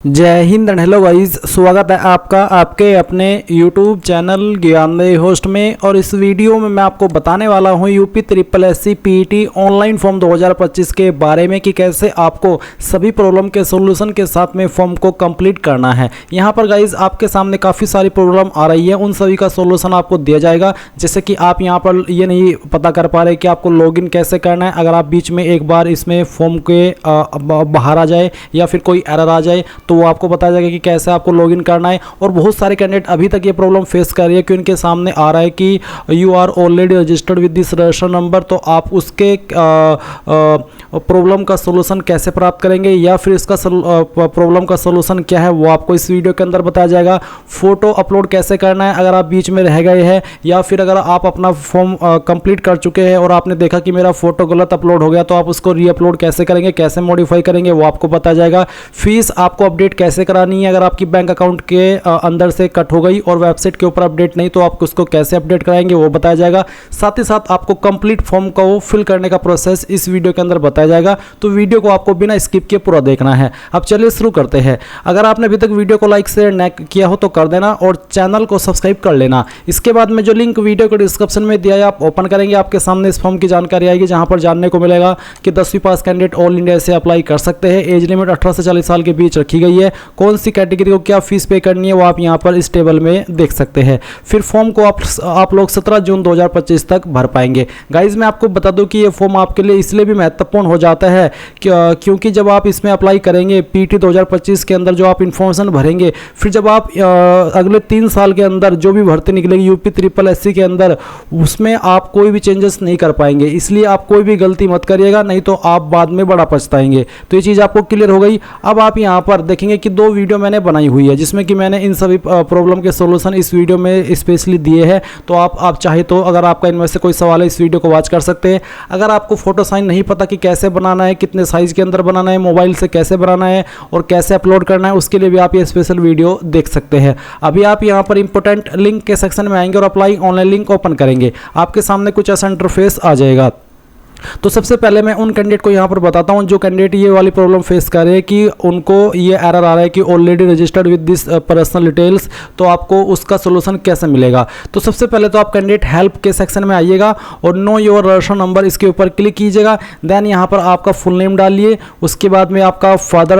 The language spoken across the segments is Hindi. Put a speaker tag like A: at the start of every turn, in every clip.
A: जय हिंद एंड हेलो गाइस, स्वागत है आपका आपके अपने YouTube चैनल ज्ञानदेव होस्ट में। और इस वीडियो में मैं आपको बताने वाला हूं UP triple SC PET online form 2025 के बारे में कि कैसे आपको सभी प्रॉब्लम के सॉल्यूशन के साथ में फॉर्म को कंप्लीट करना है। यहां पर गाइस आपके सामने काफ़ी सारी प्रॉब्लम आ रही है, उन सभी का सॉल्यूशन आपको दिया जाएगा। जैसे कि आप यहां पर ये नहीं पता कर पा रहे कि आपको लॉगिन कैसे करना है। अगर आप बीच में एक बार इसमें फॉर्म के बाहर आ जाए या फिर कोई एरर आ जाए तो वो आपको बताया जाएगा कि कैसे आपको लॉगिन करना है। और बहुत सारे कैंडिडेट अभी तक ये प्रॉब्लम फेस कर रही है कि उनके सामने आ रहा है कि you are already registered with this register number. तो आप उसके प्रॉब्लम का सोल्यूशन कैसे प्राप्त करेंगे या फिर इसका प्रॉब्लम का सोल्यूशन क्या है वो आपको इस वीडियो के अंदर बताया जाएगा। फोटो अपलोड कैसे करना है अगर आप बीच में रह गए हैं या फिर अगर आप अपना फॉर्म कंप्लीट कर चुके हैं और आपने देखा कि मेरा फोटो गलत अपलोड हो गया तो आप उसको रीअपलोड कैसे करेंगे, कैसे मॉडिफाई करेंगे वो आपको बताया जाएगा। फीस आपको अपडेट कैसे करानी है अगर आपकी बैंक अकाउंट के अंदर से कट हो गई और वेबसाइट के ऊपर अपडेट नहीं तो आप उसको कैसे अपडेट कराएंगे वो बताया जाएगा। साथ ही साथ आपको कंप्लीट फॉर्म को फिल करने का प्रोसेस इस वीडियो के अंदर बताया जाएगा। तो वीडियो को आपको बिना स्किप किए पूरा देखना है। अब चलिए शुरू करते हैं। अगर आपने अभी तक वीडियो को लाइक शेयर न किया हो तो कर देना और चैनल को सब्सक्राइब कर लेना। इसके बाद में जो लिंक वीडियो के डिस्क्रिप्शन में दिया है आप ओपन करेंगे, आपके सामने इस फॉर्म की जानकारी आएगी जहां पर जानने को मिलेगा कि 10वीं पास कैंडिडेट ऑल इंडिया से अप्लाई कर सकते हैं। एज लिमिट 18 से 40 साल के बीच रखी गई है। कौन सी कैटेगरी को क्या फीस पे करनी है वो आप यहां पर इस टेबल में देख सकते हैं। फिर फॉर्म को आप लोग 17 जून 2025 तक भर पाएंगे। गाइज मैं आपको बता दूं कि ये फॉर्म आपके लिए इसलिए भी महत्वपूर्ण हो जाता है क्योंकि जब आप इसमें अप्लाई करेंगे पीटी 2025 के अंदर जो आप इन्फॉर्मेशन भरेंगे, फिर जब आप अगले 3 साल के अंदर जो भी भर्ती निकलेगी यूपी ट्रिपल एससी के अंदर उसमें आप कोई भी चेंजेस नहीं कर पाएंगे। इसलिए आप कोई भी गलती मत करिएगा, नहीं तो आप बाद में बड़ा पछताएंगे। तो ये चीज़ आपको क्लियर हो गई। अब आप यहाँ पर देखेंगे कि 2 वीडियो मैंने बनाई हुई है जिसमें कि मैंने इन सभी प्रॉब्लम के सॉल्यूशन इस वीडियो में स्पेशली दिए हैं। तो आप चाहे तो अगर आपका इनमें से कोई सवाल है इस वीडियो को वॉच कर सकते हैं। अगर आपको फोटो साइन नहीं पता कि कैसे बनाना है, कितने साइज के अंदर बनाना है, मोबाइल से कैसे बनाना है और कैसे अपलोड करना है, उसके लिए भी आप ये स्पेशल वीडियो देख सकते हैं। अभी आप यहाँ पर इंपॉर्टेंट लिंक के सेक्शन में आएंगे और अप्लाई ऑनलाइन लिंक ओपन करेंगे, आपके सामने कुछ ऐसा इंटरफेस आ जाएगा। तो सबसे पहले मैं उन कैंडिडेट को यहाँ पर बताता हूँ जो कैंडिडेट ये वाली प्रॉब्लम फेस कर रहे हैं कि उनको ये एरर आ रहा है कि already registered with this personal details. तो आपको उसका सोल्यूशन कैसे मिलेगा। तो सबसे पहले तो आप कैंडिडेट हेल्प के सेक्शन में आइएगा और नो योर रजिस्टर नंबर इसके ऊपर क्लिक कीजिएगा। देन यहाँ पर आपका फुल नेम डालिए, उसके बाद में आपका फादर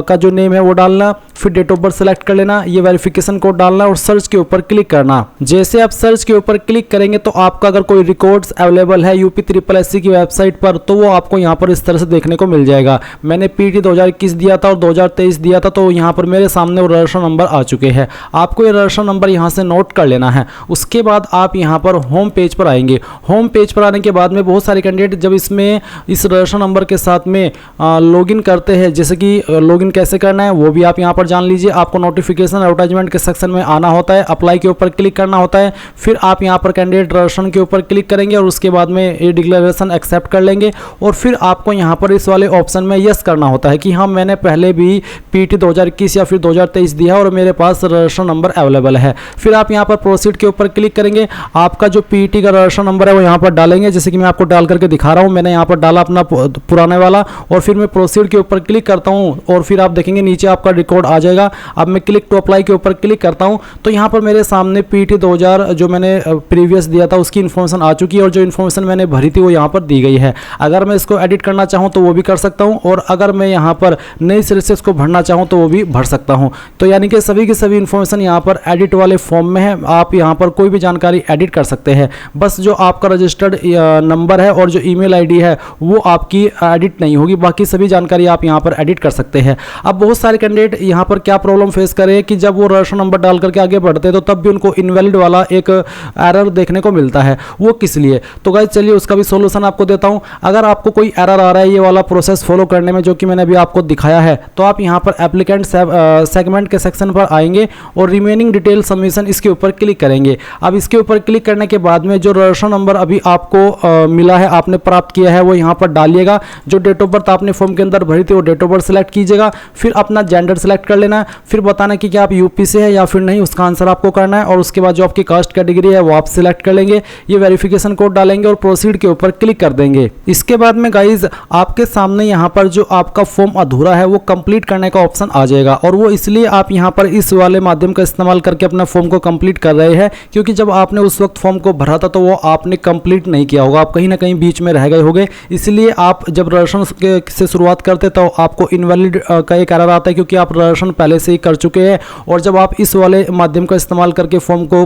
A: का जो नेम है वो डालना, फिर डेट ऑफ बर्थ सेलेक्ट कर लेना, ये वेरिफिकेशन कोड डालना और सर्च के ऊपर क्लिक करना। जैसे आप सर्च के ऊपर क्लिक करेंगे तो आपका अगर कोई रिकॉर्ड्स अवेलेबल है यूपी ट्रिपल एससी की वेबसाइट पर तो वो आपको यहाँ पर इस तरह से देखने को मिल जाएगा। मैंने पीटी 2021 दिया था और 2023 दिया था तो यहाँ पर मेरे सामने वो रजिस्टर नंबर आ चुके हैं। आपको ये रजिस्टर नंबर यहाँ से नोट कर लेना है। उसके बाद आप यहाँ पर होम पेज पर आएंगे। होम पेज पर आने के बाद में बहुत सारे कैंडिडेट जब इसमें इस रजिस्टर नंबर के साथ में लॉगिन करते हैं, जैसे कि लॉगिन कैसे करना है वो भी आप यहाँ पर जान लीजिए। आपको नोटिफिकेशन एडवर्टाइजमेंट के सेक्शन में आना होता है, अप्लाई के ऊपर क्लिक करना होता है, फिर आप यहाँ पर कैंडिडेट रजिस्ट्रेशन के ऊपर क्लिक करेंगे और उसके बाद में ये डिक्लेरेशन एक्सेप्ट कर लेंगे और फिर आपको यहाँ पर इस वाले ऑप्शन में यस करना होता है कि हाँ मैंने पहले भी पीटी 2021 या फिर 2023 दिया और मेरे पास रजिस्टर नंबर अवेलेबल है। फिर आप यहाँ पर प्रोसीड के ऊपर क्लिक करेंगे। आपका जो पीटी का रजिस्टर नंबर है वो यहाँ पर डालेंगे, जैसे कि मैं आपको डाल करके दिखा रहा हूँ। मैंने यहाँ पर डाला अपना पुराने वाला और फिर मैं प्रोसीड के ऊपर क्लिक करता हूँ और फिर आप देखेंगे नीचे आपका रिकॉर्ड आ जाएगा। अब मैं क्लिक टू अप्लाई के ऊपर क्लिक करता हूँ तो यहाँ पर मेरे सामने पीटी 2000 जो मैंने प्रीवियस दिया था उसकी इन्फॉर्मेशन आ चुकी है और जो इन्फॉर्मेशन मैंने भरी थी वो यहाँ पर दी गई है। अगर मैं इसको एडिट करना चाहूँ तो वो भी कर सकता हूँ और अगर मैं यहाँ पर नई सिरे से इसको भरना चाहूँ तो वो भी भर सकता हूँ। तो यानी कि सभी की सभी इन्फॉर्मेशन यहाँ पर एडिट वाले फॉर्म में है। आप यहाँ पर कोई भी जानकारी एडिट कर सकते हैं, बस जो आपका रजिस्टर्ड नंबर है और जो ईमेल आईडी है वो आपकी एडिट नहीं होगी, बाकी सभी जानकारी आप यहाँ पर एडिट कर सकते हैं। अब बहुत सारे कैंडिडेट यहाँ पर क्या प्रॉब्लम फेस करें कि जब वो रजिस्टर नंबर डाल करके आगे बढ़ते हैं तो तब भी उनको इनवैलिड वाला एक एरर देखने को मिलता है। वो किस लिए, तो गाइस चलिए उसका भी सॉल्यूशन आपको देता हूं। अगर आपको कोई एरर आ रहा है ये वाला प्रोसेस फॉलो करने में जो कि मैंने अभी आपको दिखाया है तो आप यहां पर एप्लीकेंट सेगमेंट के सेक्शन पर आएंगे और रिमेनिंग डिटेल सबमिशन इसके ऊपर क्लिक करेंगे। अब इसके ऊपर क्लिक करने के बाद में जो रजिस्टर नंबर अभी आपको मिला है, आपने प्राप्त किया है, वो यहाँ पर डालिएगा। जो डेट ऑफ बर्थ आपने फॉर्म के अंदर भरी थी वो डेट ऑफ बर्थ सेलेक्ट कीजिएगा, फिर अपना जेंडर सेलेक्ट कर कर लेना है, फिर बताना कि क्या आप यूपी से है या फिर नहीं, उसका आंसर आपको करना है। और उसके बाद जो आपकी कास्ट कैटेगरी है वो आप सिलेक्ट कर लेंगे, ये वेरिफिकेशन कोड डालेंगे और प्रोसीड के ऊपर क्लिक कर देंगे। इसके बाद में गाइज आपके सामने यहाँ पर जो आपका फॉर्म अधूरा है वो कंप्लीट करने का ऑप्शन आ जाएगा, और वो इसलिए आप यहाँ पर इस वाले माध्यम का इस्तेमाल करके अपना फॉर्म को कंप्लीट कर रहे हैं क्योंकि जब आपने उस वक्त फॉर्म को भरा था तो वो आपने कंप्लीट नहीं किया होगा, आप कहीं ना कहीं बीच में रह गए होंगे। इसलिए आप जब रजिस्ट्रेशन से शुरुआत करते तो आपको इनवैलिड का एक एरर आता है क्योंकि आप रजिस्ट्रेशन पहले से ही कर चुके हैं, और जब आप इस वाले माध्यम का इस्तेमाल करके फॉर्म को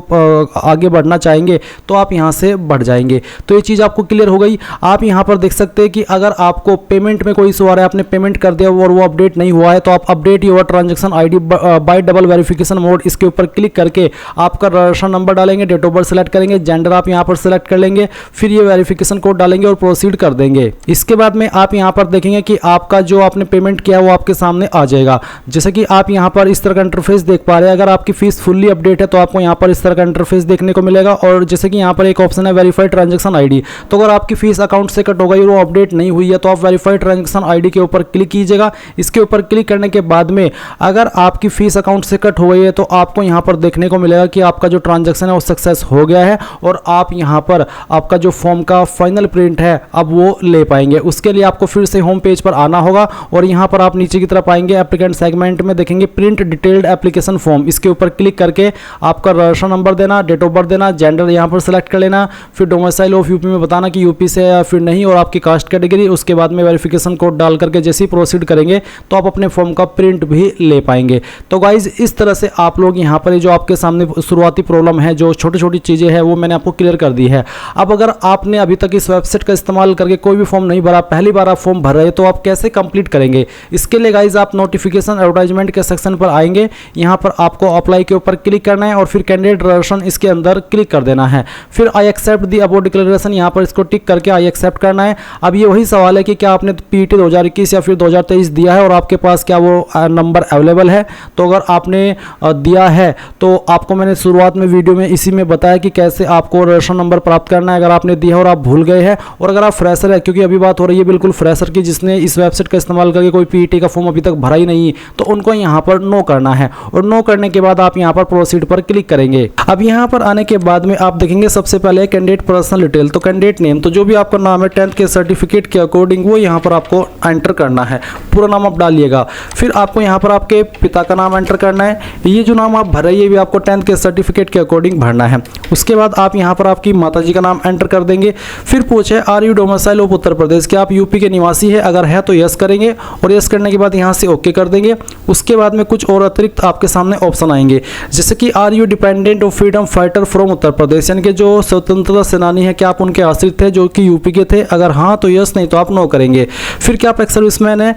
A: आगे बढ़ना चाहेंगे तो आप यहाँ से बढ़ जाएंगे। तो ये चीज़ आपको क्लियर हो गई। आप यहाँ पर देख सकते हैं कि अगर आपको पेमेंट में कोई इशू आ रहा है, आपने पेमेंट कर दिया और वो अपडेट नहीं हुआ है, तो आप update your transaction ID bye double verification mode इसके ऊपर क्लिक करके आपका रजिस्ट्रेशन नंबर डालेंगे, डेट ऑफ बर्थ सेलेक्ट करेंगे, जेंडर आप यहाँ पर सेलेक्ट कर लेंगे, फिर ये वेरिफिकेशन कोड डालेंगे और प्रोसीड कर देंगे। इसके बाद में आप यहाँ पर देखेंगे कि आपका जो आपने पेमेंट किया वो आपके सामने आ जाएगा। जैसे कि आप यहाँ पर इस तरह का इंटरफेस देख पा रहे हैं। अगर आपकी फीस फुल्ली अपडेट है तो आपको यहाँ पर इस तरह का इंटरफेस देखने को मिलेगा, और जैसे कि यहाँ पर एक ऑप्शन है वेरीफाइड ट्रांजैक्शन आईडी, तो अगर आपकी फीस अकाउंट से कट हो गई और वो अपडेट नहीं हुई है तो आप वेरीफाइड ट्रांजैक्शन आईडी के ऊपर क्लिक कीजिएगा। इसके ऊपर क्लिक करने के बाद में अगर आपकी फीस अकाउंट से कट हो गई है तो आपको यहाँ पर देखने को मिलेगा कि आपका जो ट्रांजैक्शन है वो सक्सेस हो गया है, और आप यहाँ पर आपका जो फॉर्म का फाइनल प्रिंट है अब वो ले पाएंगे। उसके लिए आपको फिर से होम पेज पर आना होगा, और यहाँ पर आप नीचे की तरफ आएंगे, एप्लीकेंट सेगमेंट में देखेंगे प्रिंट डिटेल्ड एप्लीकेशन फॉर्म, इसके ऊपर क्लिक करके आपका रजिस्ट्रेशन नंबर देना, डेट ऑफ बर्थ देना, जेंडर यहाँ पर सेलेक्ट कर लेना, फिर डोमिसाइल ऑफ यूपी में बताना कि यूपी से है या फिर नहीं, और आपकी कास्ट कैटेगरी। उसके बाद में वेरिफिकेशन कोड डाल करके जैसे ही प्रोसीड करेंगे तो आप अपने फॉर्म का प्रिंट भी ले पाएंगे। तो गाइज इस तरह से आप लोग यहाँ पर जो आपके सामने शुरुआती प्रॉब्लम है, जो छोटी छोटी चीज़ें हैं वो मैंने आपको क्लियर कर दी है। अब अगर आपने अभी तक इस वेबसाइट का इस्तेमाल करके कोई भी फॉर्म नहीं भरा, पहली बार आप फॉर्म भर रहे हैं, तो आप कैसे कंप्लीट करेंगे? इसके लिए गाइज आप नोटिफिकेशन एडवर्टाइजमेंट के सेक्शन पर आएंगे, यहाँ पर आपको अप्लाई के ऊपर क्लिक करना है और फिर कैंडिडेट रजिस्ट्रेशन इसके अंदर क्लिक कर देना है। फिर I accept the about declaration, यहाँ पर इसको टिक करके आई एक्सेप्ट करना है। अब ये वही सवाल है कि क्या आपने पीटी 2021 या फिर 2023 दिया है और आपके पास क्या वो नंबर अवेलेबल है। तो अगर आपने दिया है तो आपको मैंने शुरुआत में वीडियो में इसी में बताया कि कैसे आपको रजिस्ट्रेशन नंबर प्राप्त करना है अगर आपने दिया है और आप भूल गए हैं। और अगर आप फ्रेशर है, क्योंकि अभी बात हो रही है बिल्कुल फ्रेशर की, जिसने इस वेबसाइट का इस्तेमाल करके कोई पीटी का फॉर्म अभी तक भरा ही नहीं, तो उनको यहाँ पर नो करना है, और नो करने के बाद आप यहाँ पर प्रोसीड पर क्लिक करेंगे। अब यहाँ पर आने के बाद में आप देखेंगे सबसे पहले कैंडिडेट पर्सनल डिटेल, तो कैंडिडेट नेम, तो जो भी आपका नाम है 10th के सर्टिफिकेट के अकॉर्डिंग वो यहाँ पर आपको एंटर करना है, पूरा नाम आप डालिएगा। फिर आपको यहाँ पर आपके पिता का नाम एंटर करना है, ये जो नाम आप भर रहे हैं ये भी आपको 10th के सर्टिफिकेट के अकॉर्डिंग भरना है। उसके बाद आप यहाँ पर आपकी माताजी का नाम एंटर कर देंगे। फिर पूछे are you domicile of Uttar Pradesh, क्या आप यूपी के निवासी है, अगर है तो यस करेंगे, और यस करने के बाद यहाँ से ओके कर देंगे। उसके बाद में कुछ और अतिरिक्त आपके सामने ऑप्शन आएंगे, जैसे कि are you dependent of freedom fighter from Uttar Pradesh, यानी कि जो स्वतंत्रता सेनानी है क्या आप उनके आश्रित थे जो कि यूपी के थे, अगर हाँ तो यस, नहीं तो आप नो करेंगे। फिर क्या आप एक सर्विसमैन है,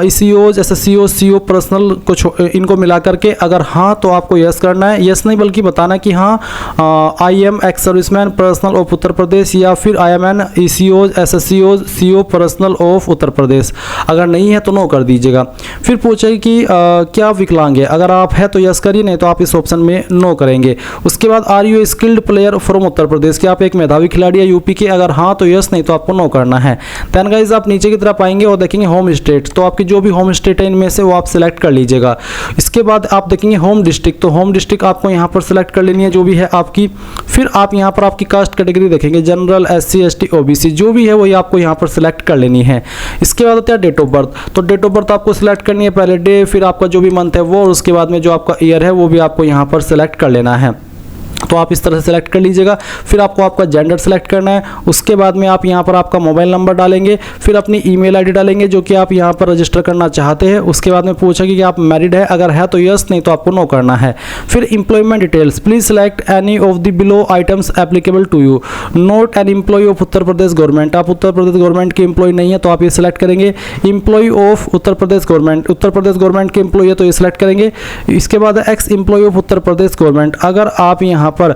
A: ईसीओज, एसएससीओ, सीओ पर्सनल कुछ इनको मिला करके, अगर हाँ तो आपको यस करना है, यस नहीं बल्कि बताना कि हाँ I am ex serviceman personnel of Uttar Pradesh, या फिर आई एम एन ईसीओज, एसएससीओज, CO personnel of Uttar Pradesh, अगर नहीं है तो नो कर दीजिएगा। फिर पूछे कि क्या आप विकलांग है, अगर आप है तो यस करिए, नहीं तो आप इस ऑप्शन में नो करेंगे। उसके बाद are you skilled player from Uttar Pradesh, क्या आप एक मेधावी खिलाड़ी है यूपी के, अगर हाँ तो यस, नहीं तो आपको नो करना है। देन गाइस आप नीचे की तरफ आएंगे और देखेंगे होम स्टेट, तो आपकी जो भी होम स्टेट है इनमें से वो आप सिलेक्ट कर लीजिएगा। इसके बाद आप देखेंगे होम डिस्ट्रिक्ट, तो होम डिस्ट्रिक्ट आपको यहाँ पर सिलेक्ट कर लेनी है जो भी है आपकी। फिर आप यहाँ पर आपकी कास्ट कैटेगरी देखेंगे, जनरल, एससी, एसटी, ओबीसी, जो भी है वही आपको यहाँ पर सिलेक्ट कर लेनी है। इसके बाद होता है डेट ऑफ बर्थ, तो डेट ऑफ बर्थ आपको सिलेक्ट करनी है, पहले डे, फिर आपका जो भी मंथ है वो, और उसके बाद में जो आपका ईयर है वो भी आपको यहाँ पर सिलेक्ट कर लेना है। तो आप इस तरह से सेलेक्ट कर लीजिएगा। फिर आपको आपका जेंडर सेलेक्ट करना है। उसके बाद में आप यहाँ पर आपका मोबाइल नंबर डालेंगे, फिर अपनी ईमेल आईडी डालेंगे जो कि आप यहाँ पर रजिस्टर करना चाहते हैं। उसके बाद में पूछेगी कि आप मैरिड है, अगर है तो यस, नहीं तो आपको नो करना है। फिर employment details, please select any of the below items applicable to you, not an employee of Uttar Pradesh government, आप उत्तर प्रदेश गवर्नमेंट के एम्प्लॉय नहीं है तो आप ये सिलेक्ट करेंगे। Employee of Uttar Pradesh government, Uttar Pradesh government के एम्प्लॉय है तो ये सिलेक्ट करेंगे। इसके बाद ex employee of Uttar Pradesh government, अगर आप यहाँ पर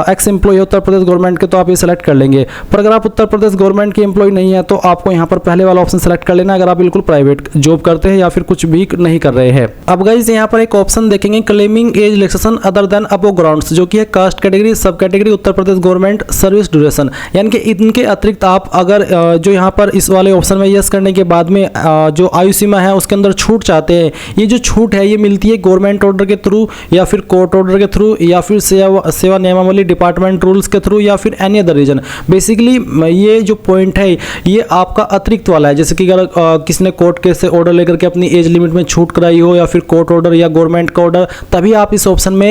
A: ex employee Uttar Pradesh government के तो आप ये सेलेक्ट कर लेंगे। पर अगर आप उत्तर प्रदेश गवर्नमेंट के एम्प्लॉय नहीं है तो आपको यहाँ पर पहले वाला ऑप्शन सेलेक्ट कर लेना अगर आप बिल्कुल प्राइवेट जॉब करते हैं या फिर कुछ भी नहीं कर रहे हैं। अब गाइस यहाँ पर एक ऑप्शन देखेंगे claiming age relaxation other than above grounds, जो कि है कास्ट कैटेगरी, सब कैटेगरी, उत्तर प्रदेश गवर्नमेंट, सर्विस ड्यूरेशन, यानी कि इनके अतिरिक्त आप अगर जो यहाँ पर इस वाले ऑप्शन में यस करने के बाद में जो आयु सीमा है उसके अंदर छूट चाहते हैं, ये जो छूट है ये मिलती है गवर्नमेंट ऑर्डर के थ्रू या फिर कोर्ट ऑर्डर के थ्रू या फिर सेवा नियमावली डिपार्टमेंट रूल्स के थ्रू या फिर एनी अदर रीजन। बेसिकली ये जो पॉइंट है ये आपका अतिरिक्त वाला है, जैसे कि अगर किसी ने कोर्ट केस से ऑर्डर लेकर के अपनी एज लिमिट में छूट कराई हो या फिर कोर्ट ऑर्डर या गवर्नमेंट का ऑर्डर, तभी आप इस ऑप्शन में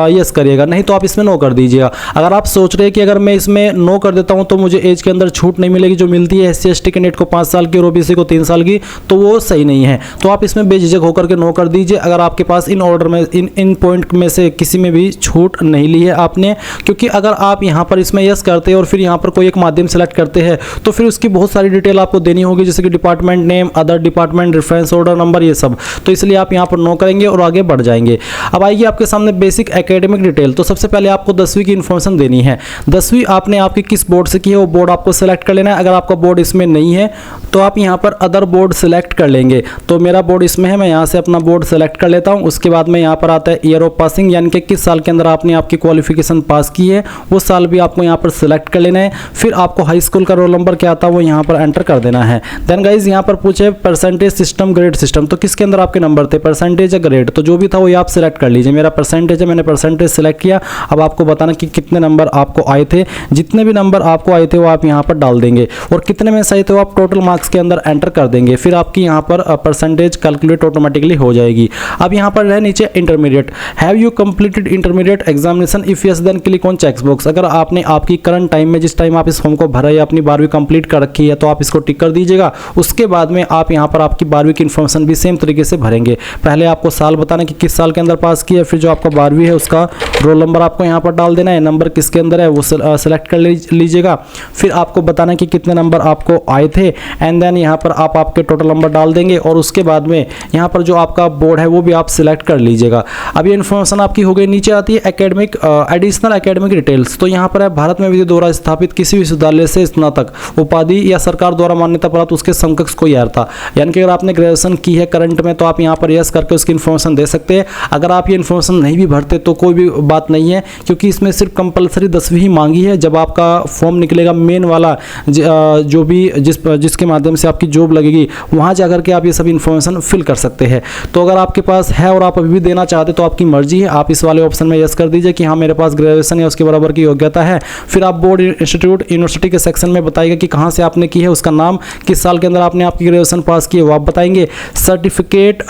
A: यस करिएगा, नहीं तो आप इसमें नो कर दीजिएगा। अगर आप सोच रहे हैं कि अगर मैं इसमें नो कर देता हूं तो मुझे एज के अंदर छूट नहीं मिलेगी जो मिलती है SC ST कैंडिडेट को 5 साल की और OBC को 3 साल की, तो वो सही नहीं है। तो आप इसमें बेझिझक होकर के नो कर दीजिए अगर आपके पास इन ऑर्डर में इन पॉइंट में से किसी में भी छूट नहीं ली है आपने, क्योंकि अगर आप यहाँ पर इसमें यस करते हैं और फिर यहाँ पर कोई एक माध्यम सेलेक्ट करते हैं तो फिर उसकी बहुत सारी डिटेल आपको देनी होगी, जैसे कि department name, other department reference order number, ये सब। तो इसलिए आप यहाँ पर नो करेंगे और आगे बढ़ जाएंगे। अब आइए आपके सामने बेसिक एकेडमिक डिटेल। तो सबसे पहले आपको 10वीं की इन्फॉर्मेशन देनी है। 10वीं आपने आपकी किस बोर्ड से की है वो बोर्ड आपको सेलेक्ट कर लेना है। अगर आपका बोर्ड इसमें नहीं है तो आप यहाँ पर अदर बोर्ड सेलेक्ट कर लेंगे। तो मेरा बोर्ड इसमें है, मैं यहाँ से अपना बोर्ड सेलेक्ट कर लेता हूँ। उसके बाद में यहाँ पर आता है ईयर ऑफ पासिंग, यानी कि किस साल के अंदर आपने आपकी क्वालिफिकेशन पास की है वो साल भी आपको यहाँ पर सेलेक्ट कर लेना है। फिर आपको हाई स्कूल का रोल नंबर क्या आता है वो यहाँ पर एंटर कर देना है। देन गाइज यहाँ पर पूछे परसेंटेज सिस्टम, ग्रेड सिस्टम, तो किसके अंदर आपके नंबर थे, परसेंटेज या ग्रेड, तो जो भी था वो आप सेलेक्ट कर लीजिए। मेरा परसेंटेज है, मैंने परसेंटेज सेलेक्ट किया। अब आपको बताना कि कितने नंबर आपको आए थे, जितने भी नंबर आपको आए थे वो आप यहाँ पर डाल देंगे और कितने में सही थे वो आप टोटल मार्क्स के अंदर एंटर कर देंगे। फिर आपकी यहाँ पर परसेंटेज कैलकुलेट ऑटोमेटिकली हो जाएगी। अब यहाँ पर है नीचे intermediate, have you completed intermediate examination, if yes then click on check box. अगर आपने आपकी करंट टाइम में जिस टाइम आप इस फॉर्म को भरा या अपनी 12वीं कंप्लीट कर रखी है तो आप इसको टिक कर दीजिएगा। उसके बाद में आप यहाँ पर आपकी 12वीं की इन्फॉर्मेशन भी सेम तरीके से भरेंगे। पहले आपको साल बताना कि किस साल के अंदर पास किया, फिर जो आपका 12वीं है उसका रोल नंबर आपको यहाँ पर डाल देना है, नंबर किसके अंदर है वो सेलेक्ट कर लीजिएगा। फिर आपको बताना कि कितने नंबर आपको आए थे एंड देन यहाँ पर आप आपके टोटल नंबर डाल देंगे और उसके बाद में यहाँ पर जो आपका बोर्ड है वो भी आप सिलेक्ट कर लीजिएगा। अब ये इन्फॉर्मेशन आपकी हो गई। नीचे आती है एकेडमिक एडिशनल एकेडमिक डिटेल्स। तो यहाँ पर है भारत में विधि द्वारा स्थापित किसी विश्वविद्यालय से स्नातक उपाधि या सरकार द्वारा मान्यता प्राप्त उसके समकक्ष कोई अर्हता, यानी कि अगर आपने ग्रेजुएशन की है करंट में तो आप यहाँ पर यस करके उसकी इन्फॉर्मेशन दे सकते हैं। अगर आप ये इन्फॉर्मेशन नहीं भी भरते तो कोई भी बात नहीं है, क्योंकि इसमें सिर्फ कंपलसरी 10वीं ही मांगी है। जब आपका फॉर्म निकलेगा मेन वाला जो भी जिसके माध्यम से आपकी जॉब लगेगी वहाँ जाकर के आप ये सब इन्फॉर्मेशन फिल कर सकते हैं। तो अगर आपके पास है और आप अभी भी देना चाहते तो आपकी मर्जी है, आप इस वाले ऑप्शन में यस कर दीजिए कि हाँ मेरे पास ग्रेजुएशन या उसके बराबर की योग्यता है। फिर आप बोर्ड, इंस्टीट्यूट, यूनिवर्सिटी के सेक्शन में बताइएगा कि कहाँ से आपने की है, उसका नाम, किस साल के अंदर आपने आपकी ग्रेजुएशन पास की है वो आप बताएंगे। सर्टिफिकेट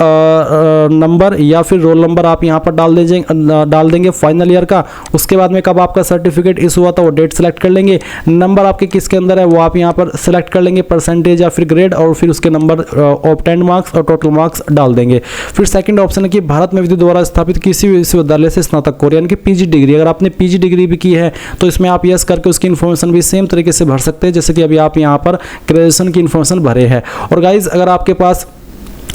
A: नंबर या फिर रोल नंबर आप यहाँ पर डाल देंगे फाइनल ईयर का। उसके बाद में कब आपका सर्टिफिकेट इशू हुआ था वो डेट सेलेक्ट कर लेंगे। नंबर आपके किसके अंदर है वो आप यहाँ पर सेलेक्ट कर लेंगे, परसेंटेज या फिर ग्रेड, और फिर उसके नंबर ऑब्टेन्ड मार्क्स और टोटल मार्क्स डाल देंगे। फिर सेकंड ऑप्शन है कि भारत में विधि द्वारा स्थापित किसी विश्वविद्यालय से स्नातक कोर्स, यानी कि PG डिग्री, अगर आपने PG डिग्री भी की है तो इसमें आप यस करके उसकी इन्फॉर्मेशन भी सेम तरीके से भर सकते हैं जैसे कि अभी आप यहाँ पर ग्रेजुएशन की इन्फॉर्मेशन भरे हैं। और गाइज अगर आपके पास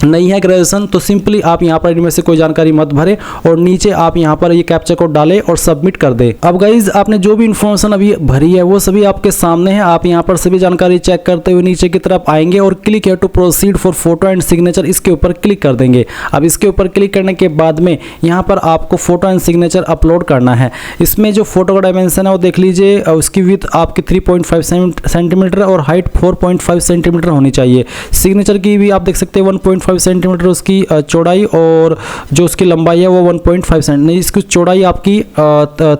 A: नहीं है ग्रेजुएशन तो सिंपली आप यहाँ पर इनमें से कोई जानकारी मत भरे और नीचे आप यहाँ पर ये कैप्चा कोड डालें और सबमिट कर दें। अब गाइज आपने जो भी इन्फॉर्मेशन अभी भरी है वो सभी आपके सामने है। आप यहाँ पर सभी जानकारी चेक करते हुए नीचे की तरफ आएंगे और क्लिक है to proceed for photo and signature, इसके ऊपर क्लिक कर देंगे। अब इसके ऊपर क्लिक करने के बाद में यहाँ पर आपको फोटो एंड सिग्नेचर अपलोड करना है। इसमें जो फोटो का डायमेंशन है वो देख लीजिए, उसकी विड्थ आपकी 3.5 सेंटीमीटर और हाइट 4.5 सेंटीमीटर होनी चाहिए। सिग्नेचर की भी आप देख सकते हैं 1.5 सेंटीमीटर उसकी चौड़ाई और जो उसकी लंबाई है वो 1.5 सेंटीमीटर, नहीं इसकी चौड़ाई आपकी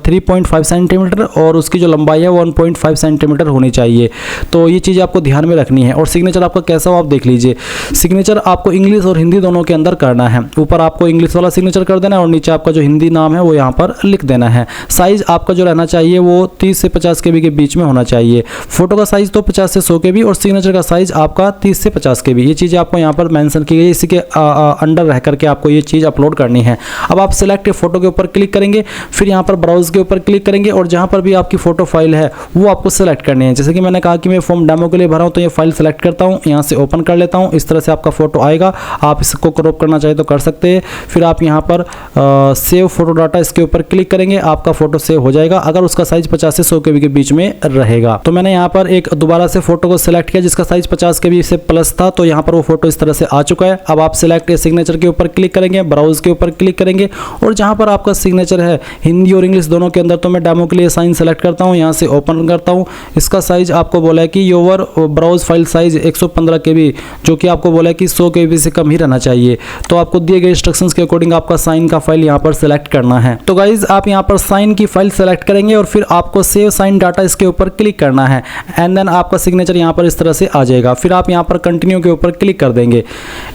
A: 3.5 सेंटीमीटर और उसकी जो लंबाई है 1.5 सेंटीमीटर होनी चाहिए। तो ये चीज़ आपको ध्यान में रखनी है। और सिग्नेचर आपका कैसा हो आप देख लीजिए। सिग्नेचर आपको इंग्लिश और हिंदी दोनों के अंदर करना है। ऊपर आपको इंग्लिश वाला सिग्नेचर कर देना है और नीचे आपका जो हिंदी नाम है वो यहाँ पर लिख देना है। साइज़ आपका जो रहना चाहिए वो 30 से 50 KB के बीच में होना चाहिए। फोटो का साइज़ तो 50 से 100 KB और सिग्नेचर का साइज़ आपका 30 से 50 KB। ये चीज़ें आपको यहाँ पर मेंशन की गई है, इसी के अंडर रह करके आपको ये चीज़ अपलोड करनी है। अब आप सिलेक्ट फोटो के ऊपर क्लिक करेंगे, फिर यहाँ पर ब्राउज के ऊपर क्लिक करेंगे और जहाँ पर भी आपकी फोटो फाइल है वो आपको सेलेक्ट करनी है। जैसे कि मैंने कहा कि मैं फॉर्म डेमो के लिए भरा हूँ, तो ये फाइल सेलेक्ट करता हूँ, यहाँ से ओपन कर लेता हूँ। इस तरह से आपका फोटो आएगा। आप इसको क्रॉप करना चाहे तो कर सकते हैं। फिर आप यहाँ पर सेव फोटो डाटा, इसके ऊपर क्लिक करेंगे, आपका फोटो सेव हो जाएगा अगर उसका साइज 50 से 100 KB के बीच में रहेगा। तो मैंने यहाँ पर एक दोबारा से फोटो को सिलेक्ट किया जिसका साइज 50 KB से प्लस था, तो यहाँ पर वो फोटो इस तरह से आ चुका है। अब आप सिलेक्ट सिग्नेचर के ऊपर क्लिक करेंगे, ब्राउज के ऊपर क्लिक करेंगे और जहाँ पर आपका सिग्नेचर है हिंदी और इंग्लिश दोनों के अंदर, तो मैं डेमो के लिए साइन सेलेक्ट करता हूँ, यहाँ से ओपन करता हूँ। इसका साइज आपको बोला है कि your browse file size 115 KB, जो कि आपको बोला है कि 100 KB से कम ही रहना चाहिए। तो आपको दिए गए इंस्ट्रक्शंस के अकॉर्डिंग आपका साइन का फाइल यहाँ पर सेलेक्ट करना है। तो गाइज आप यहाँ पर साइन की फाइल सेलेक्ट करेंगे और फिर आपको सेव साइन डाटा इसके ऊपर क्लिक करना है एंड देन आपका सिग्नेचर यहाँ पर इस तरह से आ जाएगा। फिर आप यहाँ पर कंटिन्यू के ऊपर क्लिक कर देंगे।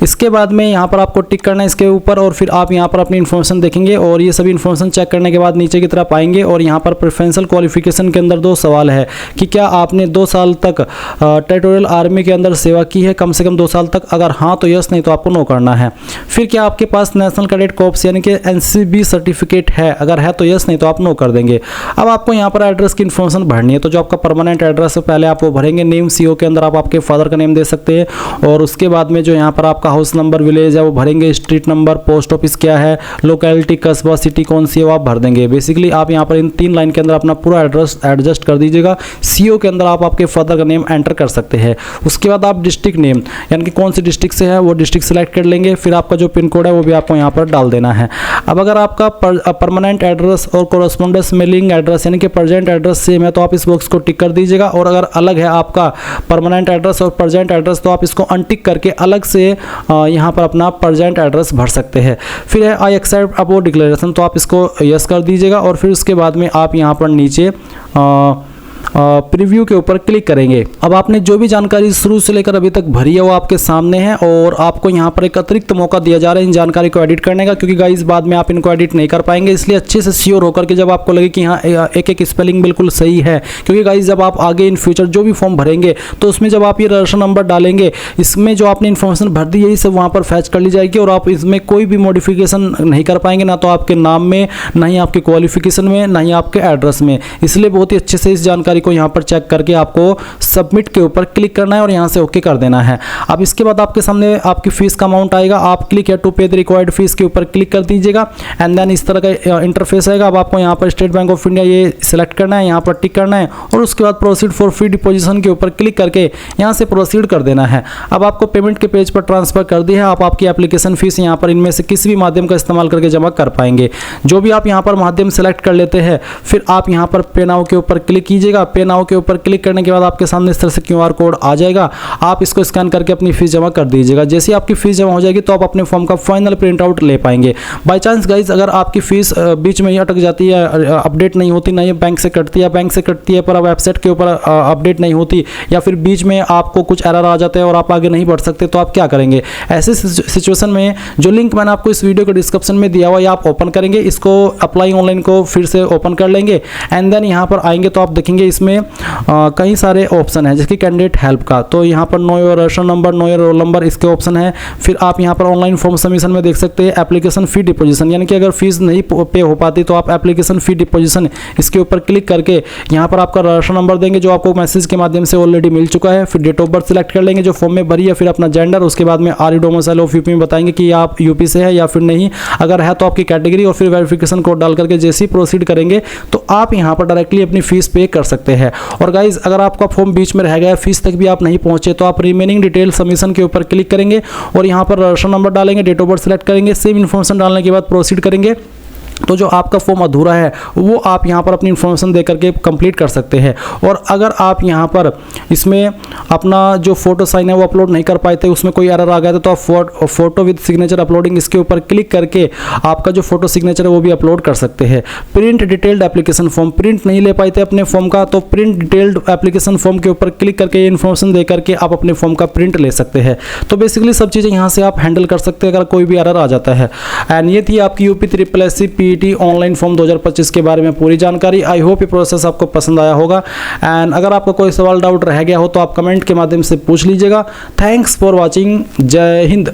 A: इसके बाद में यहाँ पर आपको टिक करना है इसके ऊपर और फिर आप यहाँ पर अपनी इन्फॉर्मेशन देखेंगे और ये सभी इन्फॉर्मेशन चेक करने के बाद नीचे की तरफ आएंगे और यहाँ पर प्रेफरेंशियल क्वालिफिकेशन के अंदर 2 सवाल है कि क्या आपने 2 साल तक टेरिटोरियल आर्मी के अंदर सेवा की है, कम से कम 2 साल तक। अगर हाँ तो यस, नहीं तो आपको नो करना है। फिर क्या आपके पास नेशनल कैडेट कॉर्प्स यानी कि NCB सर्टिफिकेट है, अगर है तो यस, नहीं तो आप नो कर देंगे। अब आपको यहाँ पर एड्रेस की इन्फॉर्मेशन भरनी है। तो जो आपका परमानेंट एड्रेस है पहले आप वो भरेंगे। नेम CO के अंदर आप आपके फादर का नेम दे सकते हैं और उसके बाद में जो यहाँ पर आपका हाउस नंबर विलेज है वो भरेंगे, स्ट्रीट नंबर, पोस्ट ऑफिस क्या है, लोकेलिटी कस्बा सिटी कौन सी है वो आप भर देंगे। बेसिकली आप यहाँ पर इन 3 लाइन के अंदर अपना पूरा एड्रेस एडजस्ट कर दीजिएगा। CO के अंदर आप आपके फादर का नेम एंटर कर सकते हैं। उसके बाद आप डिस्ट्रिक्ट नेम यानी कि कौन सी डिस्ट्रिक्ट से है वो डिस्ट्रिक्ट सेलेक्ट कर लेंगे। फिर आपका जो पिन कोड है वो भी आपको यहाँ पर डाल देना है। अब अगर आपका परमानेंट एड्रेस और कोरस्पोंडेंस मेलिंग एड्रेस यानी कि प्रेजेंट एड्रेस सेम है तो आप इस बॉक्स को टिक कर दीजिएगा और अगर अलग है आपका परमानेंट एड्रेस और प्रेजेंट एड्रेस तो आप इसको अनटिक करके अलग से यहाँ पर अपना प्रेजेंट एड्रेस भर सकते हैं। फिर है आई एक्सेप्ट अबाउट डिक्लेरेशन, तो आप इसको यस कर दीजिएगा और फिर उसके बाद में आप यहाँ पर नीचे प्रीव्यू के ऊपर क्लिक करेंगे। अब आपने जो भी जानकारी शुरू से लेकर अभी तक भरी है वो आपके सामने है और आपको यहाँ पर एक अतिरिक्त मौका दिया जा रहा है इन जानकारी को एडिट करने का, क्योंकि गाइस बाद में आप इनको एडिट नहीं कर पाएंगे। इसलिए अच्छे से श्योर होकर के जब आपको लगे कि हाँ एक एक स्पेलिंग बिल्कुल सही है, क्योंकि गाइस जब आप आगे इन फ्यूचर जो भी फॉर्म भरेंगे तो उसमें जब आप ये रजिस्ट्रेशन नंबर डालेंगे इसमें जो आपने इन्फॉर्मेशन भर दी यही सब वहाँ पर फैच कर ली जाएगी और आप इसमें कोई भी मॉडिफिकेशन नहीं कर पाएंगे, ना तो आपके नाम में, ना ही आपके क्वालिफिकेशन में, ना ही आपके एड्रेस में। इसलिए बहुत ही अच्छे से इस जानकारी को यहाँ पर चेक करके आपको सबमिट के ऊपर क्लिक करना है और यहाँ से ओके कर देना है। अब इसके बाद आपके सामने आपकी फीस का अमाउंट आएगा। आप क्लिक है टू पे द रिक्वायर्ड फीस के ऊपर क्लिक कर दीजिएगा एंड देन इस तरह का इंटरफेस आएगा। अब आपको यहाँ पर स्टेट बैंक ऑफ इंडिया ये सिलेक्ट करना है, यहाँ पर टिक करना है और उसके बाद प्रोसीड फॉर फ्री डिपोजिशन के ऊपर क्लिक करके यहाँ से प्रोसीड कर देना है। अब आपको पेमेंट के पेज पर ट्रांसफर कर दी है। आप आपकी एप्लीकेशन फीस यहाँ पर इनमें से किसी भी माध्यम का इस्तेमाल करके जमा कर पाएंगे। जो भी आप यहाँ पर माध्यम सेलेक्ट कर लेते हैं फिर आप यहाँ पर पे नाउ के ऊपर क्लिक कीजिएगा। पे नाउ के ऊपर क्लिक करने के बाद आपके सामने इस तरह से QR कोड आ जाएगा। आप इसको स्कैन करके अपनी फीस जमा कर दीजिएगा। जैसे ही आपकी फीस जमा हो जाएगी तो आप अपने फॉर्म का फाइनल प्रिंट आउट ले पाएंगे। बाय चांस गाइज अगर आपकी फीस बीच में ही अटक जाती है, अपडेट नहीं होती, ना ये बैंक से कटती है, बैंक से कटती है पर वेबसाइट के ऊपर अपडेट नहीं होती, या फिर बीच में आपको कुछ एरर आ जाते हैं और आप आगे नहीं बढ़ सकते, तो आप क्या करेंगे? ऐसे सिचुएशन में जो लिंक मैंने आपको इस वीडियो के डिस्क्रिप्शन में दिया हुआ है आप ओपन करेंगे, इसको अप्लाई ऑनलाइन को फिर से ओपन कर लेंगे एंड देन यहाँ पर आएंगे तो आप देखेंगे इसमें कई सारे ऑप्शन है जैसे कैंडिडेट हेल्प का। तो यहाँ पर know your registration number, know your roll number इसके ऑप्शन है। फिर आप यहाँ पर ऑनलाइन फॉर्म सबमिशन में देख सकते हैं एप्लीकेशन फी डिपोजिशन, यानी कि अगर फीस नहीं पे हो पाती तो आप एप्लीकेशन फी डिपोजिशन इसके ऊपर क्लिक करके यहाँ पर आपका रजिस्ट्रेशन नंबर देंगे जो आपको मैसेज के माध्यम से ऑलरेडी मिल चुका है। फिर डेट ऑफ बर्थ सिलेक्ट कर लेंगे जो फॉर्म में भरी है, फिर अपना जेंडर, उसके बाद में are you domicile of UP में बताएंगे कि आप यूपी से है या फिर नहीं, अगर है तो आपकी कैटेगरी, और फिर वेरिफिकेशन कोड डाल करके जैसे ही प्रोसीड करेंगे तो आप यहाँ पर डायरेक्टली अपनी फीस पे कर सकते हैं। और गाइज अगर आपका फॉर्म बीच में रह गया, फीस तक भी आप नहीं पहुंचे, तो आप रिमेनिंग डिटेल सबमिशन के ऊपर क्लिक करेंगे और यहाँ पर रजिस्ट्रेशन नंबर डालेंगे, डेट ऑफ बर्थ सिलेक्ट करेंगे, सेम इन्फॉर्मेशन डालने के बाद प्रोसीड करेंगे। तो जो आपका फॉर्म अधूरा है वो आप यहाँ पर अपनी इन्फॉर्मेशन दे करके कंप्लीट कर सकते हैं। और अगर आप यहाँ पर इसमें अपना जो फोटो साइन है वो अपलोड नहीं कर पाए थे, उसमें कोई एरर आ गया था, तो आप फोटो विद सिग्नेचर अपलोडिंग इसके ऊपर क्लिक करके आपका जो फोटो सिग्नेचर है वो भी अपलोड कर सकते हैं। Print detailed application form, print नहीं ले पाए थे अपने फॉर्म का तो प्रिंट डिटेल्ड एप्लीकेशन फॉर्म के ऊपर क्लिक करके ये इन्फॉर्मेशन दे करके आप अपने फॉर्म का प्रिंट ले सकते हैं। तो बेसिकली सब चीज़ें यहाँ से आप हैंडल कर सकते हैं अगर कोई भी एरर आ जाता है। एंड ये थी आपकी UPSSC PET ऑनलाइन फॉर्म 2025 के बारे में पूरी जानकारी। आई होप ये प्रोसेस आपको पसंद आया होगा एंड अगर आपका कोई सवाल डाउट रह गया हो तो आप कमेंट के माध्यम से पूछ लीजिएगा। Thanks for watching. जय हिंद।